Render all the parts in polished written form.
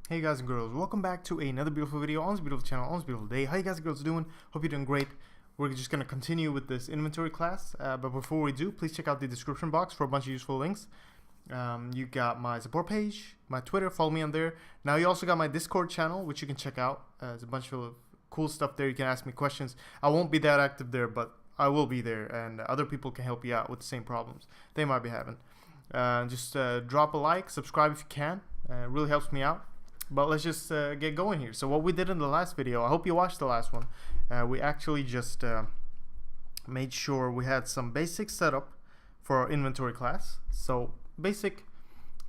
Hey guys and girls, welcome back to another beautiful video on this beautiful channel, on this beautiful day. How you guys and girls doing? Hope you're doing great. We're just going to continue with this inventory class, but before we do, please check out the description box for a bunch of useful links. You got my support page, my Twitter, follow me on there. Now you also got my Discord channel, which you can check out. There's a bunch of cool stuff there. You can ask me questions. I won't be that active there, but I will be there, and other people can help you out with the same problems they might be having. Just drop a like, subscribe if you can. It really helps me out. But let's just get going here. So what we did in the last video, I hope you watched the last one, we actually just made sure we had some basic setup for our inventory class. So basic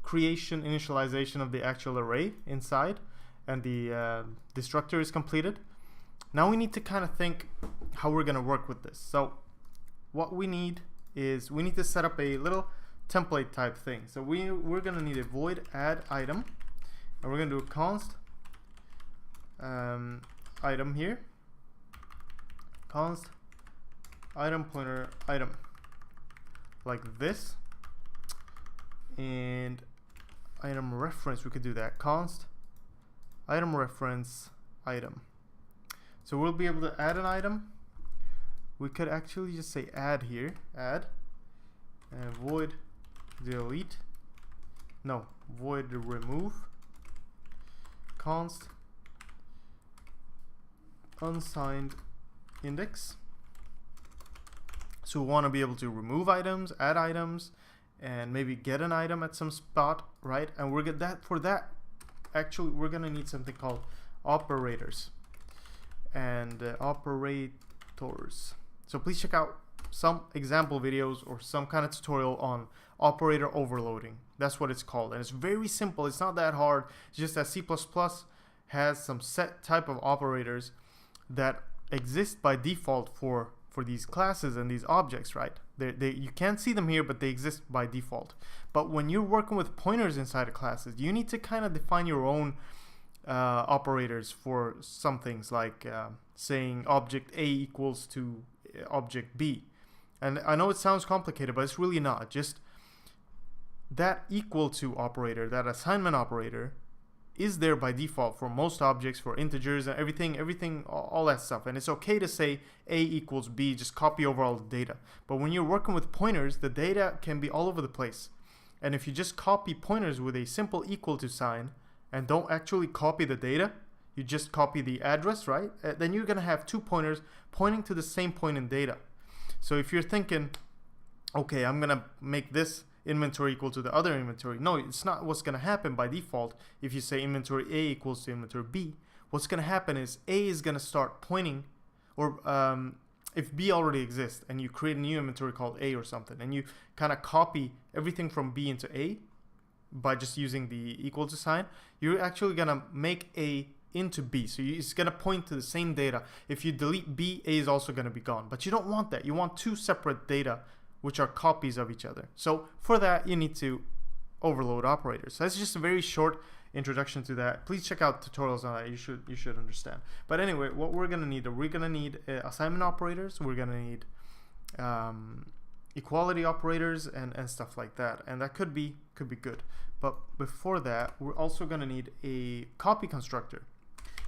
creation, initialization of the actual array inside, and the destructor is completed. Now we need to kind of think how we're going to work with this. So what we need is we need to set up a little template type thing. So we're going to need a void add item. And we're going to do a const item here, const item pointer item, like this, and item reference, we could do that, const item reference item. So we'll be able to add an item. We could actually just say add here, add, and void delete, no, void remove, const unsigned index. So we want to be able to remove items, add items, and maybe get an item at some spot, right? And we're get that for that. Actually, we're gonna need something called operators and operators. So please check out some example videos or some kind of tutorial on operator overloading. That's what it's called, and it's very simple. It's not that hard. It's just that C++ has some set type of operators that exist by default for these classes and these objects, right? You can't see them here, but they exist by default. But when you're working with pointers inside of classes, you need to kind of define your own operators for some things, like saying object A equals to object B. And I know it sounds complicated, but it's really not. Just that equal to operator, that assignment operator, is there by default for most objects, for integers and everything, all that stuff. And it's okay to say A equals B, just copy over all the data. But when you're working with pointers, the data can be all over the place. And if you just copy pointers with a simple equal to sign and don't actually copy the data, you just copy the address, right? Then you're going to have two pointers pointing to the same point in data. So if you're thinking, okay, I'm going to make this inventory equal to the other inventory. No, it's not what's going to happen by default. If you say inventory A equals to inventory B, what's going to happen is A is going to start pointing, or if B already exists and you create a new inventory called A or something, and you kind of copy everything from B into A by just using the equal to sign, you're actually going to make A into B. So it's going to point to the same data. If you delete B, A is also going to be gone. But you don't want that. You want two separate data which are copies of each other. So for that, you need to overload operators. So that's just a very short introduction to that. Please check out tutorials on that. You should understand. But anyway, what we're gonna need assignment operators. We're gonna need equality operators and stuff like that. And that could be good. But before that, we're also gonna need a copy constructor,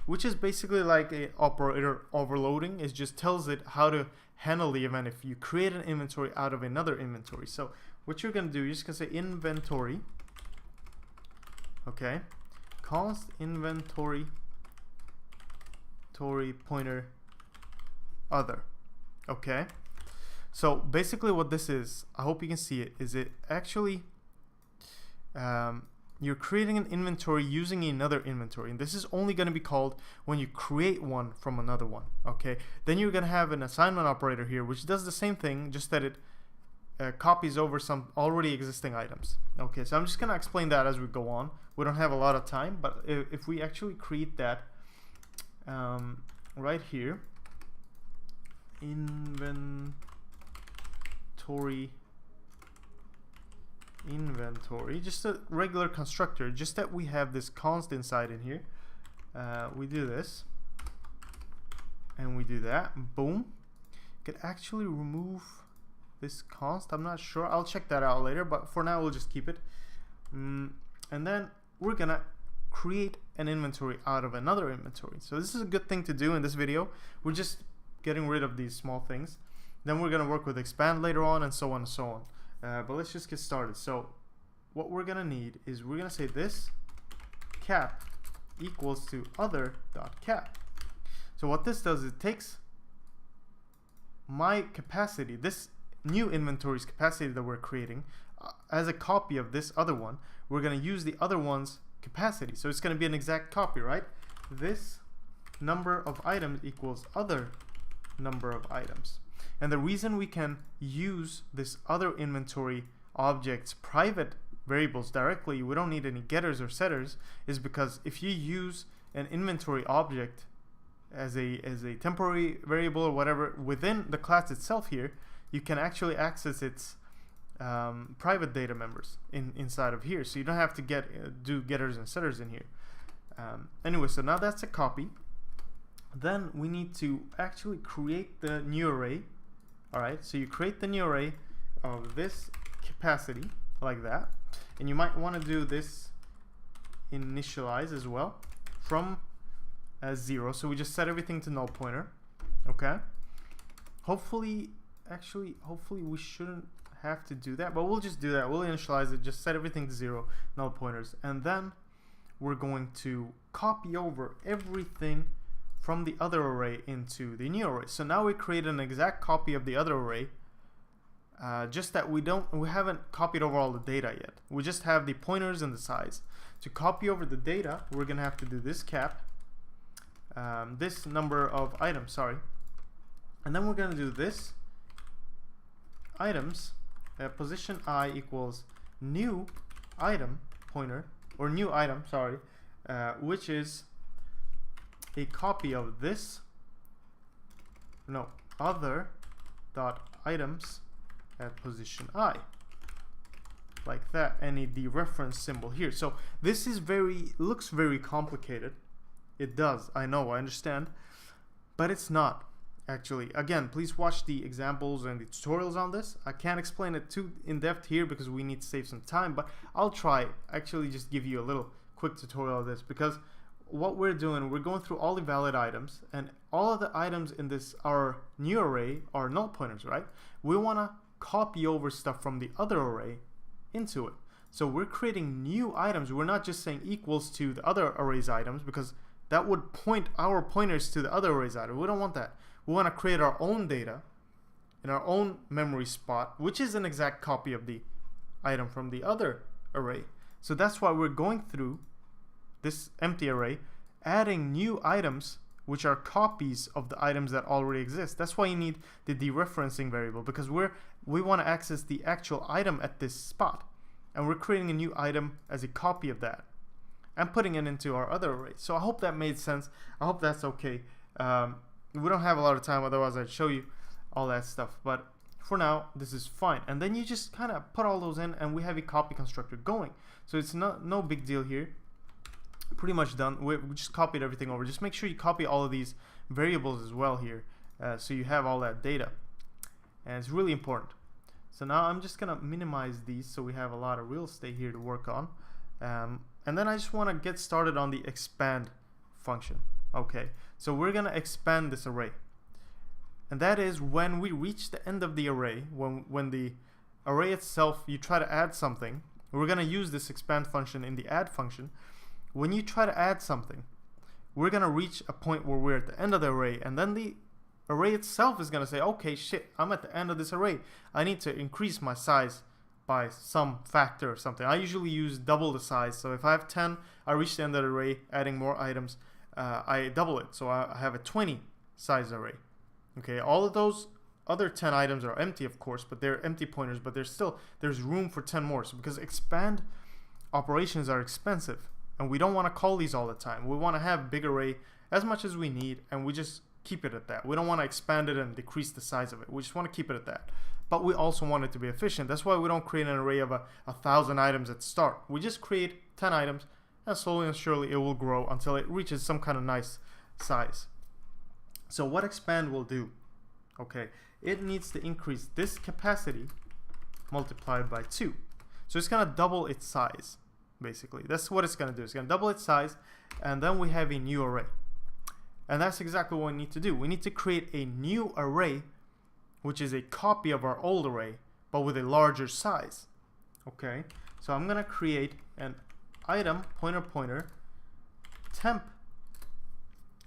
which is basically like a operator overloading. It just tells it how to handle the event if you create an inventory out of another inventory. So what you're going to do, you're just going to say inventory, okay, const inventory pointer other, okay. So basically what this is, I hope you can see it, is it actually you're creating an inventory using another inventory, and this is only going to be called when you create one from another one, okay. Then you're going to have an assignment operator here, which does the same thing, just that it copies over some already existing items, okay. So I'm just going to explain that as we go on. We don't have a lot of time, but if we actually create that right here, inventory, just a regular constructor, just that we have this const inside in here. We do this and we do that, boom. You could actually remove this const. I'm not sure, I'll check that out later, but for now we'll just keep it. And then we're gonna create an inventory out of another inventory. So this is a good thing to do in this video. We're just getting rid of these small things. Then we're going to work with expand later on, and so on and so on. But let's just get started. So what we're going to need is we're going to say this cap equals to other.cap. So what this does, it takes my capacity, this new inventory's capacity that we're creating, as a copy of this other one. We're going to use the other one's capacity. So it's going to be an exact copy, right? This number of items equals other number of items. And the reason we can use this other inventory object's private variables directly, we don't need any getters or setters, is because if you use an inventory object as a temporary variable or whatever within the class itself here, you can actually access its private data members inside of here. So you don't have to do getters and setters in here. Anyway, so now that's a copy. Then we need to actually create the new array. All right, so you create the new array of this capacity like that, and you might want to do this initialize as well from 0. So we just set everything to null pointer. Okay. Hopefully we shouldn't have to do that, but we'll just do that. We'll initialize it, just set everything to 0, null pointers, and then we're going to copy over everything from the other array into the new array. So now we create an exact copy of the other array, just that we haven't copied over all the data yet. We just have the pointers and the size. To copy over the data, we're gonna have to do this cap, this number of items, sorry, and then we're gonna do this items position I equals new item pointer, or new item, sorry, which is a copy of this, other dot items at position I, like that, and a dereference symbol here. So this is looks very complicated. It does, I know, I understand, but it's not actually. Again, please watch the examples and the tutorials on this. I can't explain it too in depth here because we need to save some time, but I'll try actually just give you a little quick tutorial of this, because what we're doing, we're going through all the valid items, and all of the items in this our new array are null pointers, right? We want to copy over stuff from the other array into it. So we're creating new items. We're not just saying equals to the other array's items, because that would point our pointers to the other array's item. We don't want that. We want to create our own data in our own memory spot, which is an exact copy of the item from the other array. So that's why we're going through this empty array, adding new items which are copies of the items that already exist. That's why you need the dereferencing variable, because we want to access the actual item at this spot, and we're creating a new item as a copy of that and putting it into our other array. So I hope that made sense. I hope that's okay. We don't have a lot of time, otherwise I'd show you all that stuff, but for now this is fine. And then you just kind of put all those in, and we have a copy constructor going. So it's no big deal here. Pretty much done. We just copied everything over. Just make sure you copy all of these variables as well here, so you have all that data, and it's really important. So now I'm just gonna minimize these so we have a lot of real estate here to work on, and then I just want to get started on the expand function. Okay, so we're gonna expand this array, and that is when we reach the end of the array, when the array itself, you try to add something. We're gonna use this expand function in the add function. When you try to add something, we're going to reach a point where we're at the end of the array, and then the array itself is going to say, okay, shit, I'm at the end of this array. I need to increase my size by some factor or something. I usually use double the size. So if I have 10, I reach the end of the array, adding more items, I double it. So I have a 20 size array. Okay, all of those other 10 items are empty, of course, but they're empty pointers, but there's room for 10 more. So because expand operations are expensive, and we don't want to call these all the time. We want to have big array as much as we need, and we just keep it at that. We don't want to expand it and decrease the size of it. We just want to keep it at that. But we also want it to be efficient. That's why we don't create an array of 1,000 items at start. We just create 10 items, and slowly and surely it will grow until it reaches some kind of nice size. So what expand will do, okay, it needs to increase this capacity multiplied by 2. So it's going to double its size. basically. That's what it's going to do. It's going to double its size, and then we have a new array. And that's exactly what we need to do. We need to create a new array, which is a copy of our old array, but with a larger size. Okay, so I'm going to create an item pointer temp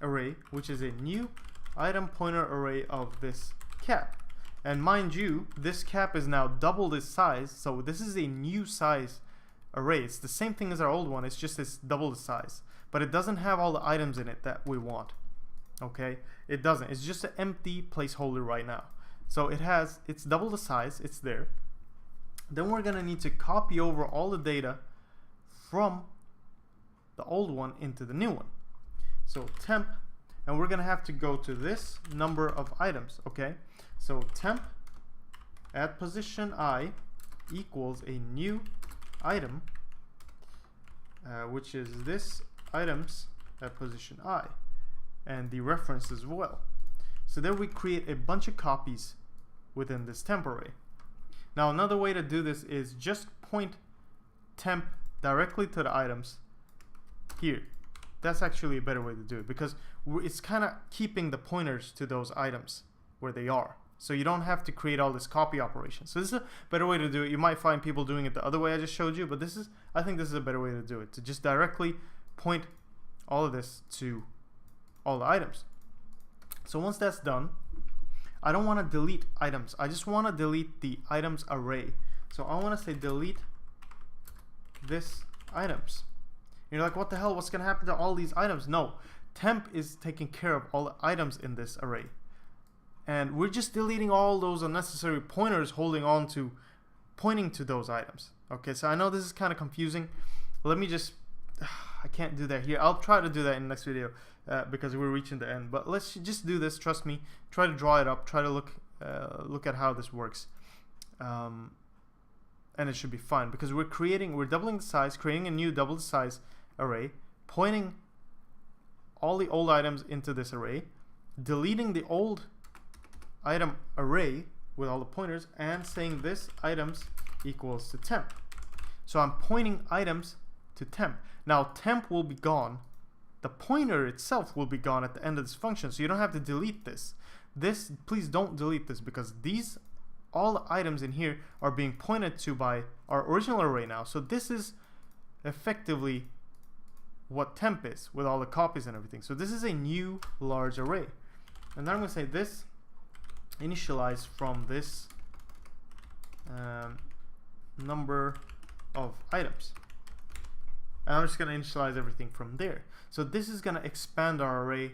array, which is a new item pointer array of this cap. And mind you, this cap is now double this size, so this is a new size array. It's the same thing as our old one, it's just it's double the size, but it doesn't have all the items in it that we want. Okay, it doesn't. It's just an empty placeholder right now. So it's double the size, it's there. Then we're gonna need to copy over all the data from the old one into the new one. So temp, and we're gonna have to go to this number of items. Okay, so temp at position I equals a new item, which is this items at position I, and the reference as well. So then we create a bunch of copies within this temp array. Now another way to do this is just point temp directly to the items here. That's actually a better way to do it, because it's kind of keeping the pointers to those items where they are. So you don't have to create all this copy operation. So this is a better way to do it. You might find people doing it the other way I just showed you, but I think this is a better way to do it, to just directly point all of this to all the items. So once that's done, I don't want to delete items. I just want to delete the items array. So I want to say delete this items. You're like, what the hell? What's going to happen to all these items? No, temp is taking care of all the items in this array. And we're just deleting all those unnecessary pointers pointing to those items. Okay, so I know this is kind of confusing. Let me just, I can't do that here. I'll try to do that in the next video because we're reaching the end. But let's just do this, trust me. Try to draw it up, try to look at how this works. And it should be fine because we're doubling the size, creating a new double the size array, pointing all the old items into this array, deleting the old item array with all the pointers, and saying this items equals to temp. So I'm pointing items to temp. Now temp will be gone. The pointer itself will be gone at the end of this function, so you don't have to delete this. Please don't delete this, because all the items in here are being pointed to by our original array now. So this is effectively what temp is with all the copies and everything. So this is a new large array. And then I'm going to say this initialize from this number of items. And I'm just going to initialize everything from there. So this is going to expand our array,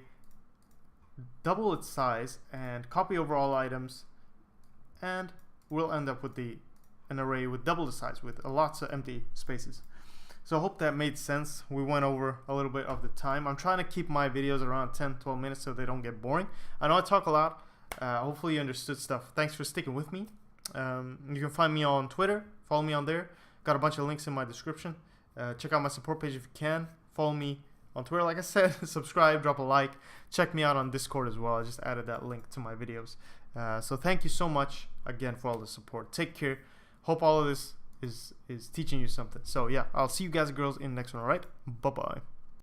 double its size, and copy over all items, and we'll end up with an array with double the size with lots of empty spaces. So I hope that made sense. We went over a little bit of the time. I'm trying to keep my videos around 10-12 minutes so they don't get boring. I know I talk a lot. Hopefully you understood stuff. Thanks for sticking with me. You can find me on Twitter. Follow me on there. Got a bunch of links in my description. Check out my support page if you can. Follow me on Twitter, like I said. Subscribe, drop a like. Check me out on Discord as well. I just added that link to my videos. So thank you so much again for all the support. Take care. Hope all of this is teaching you something. So yeah, I'll see you guys and girls in the next one. All right, bye bye.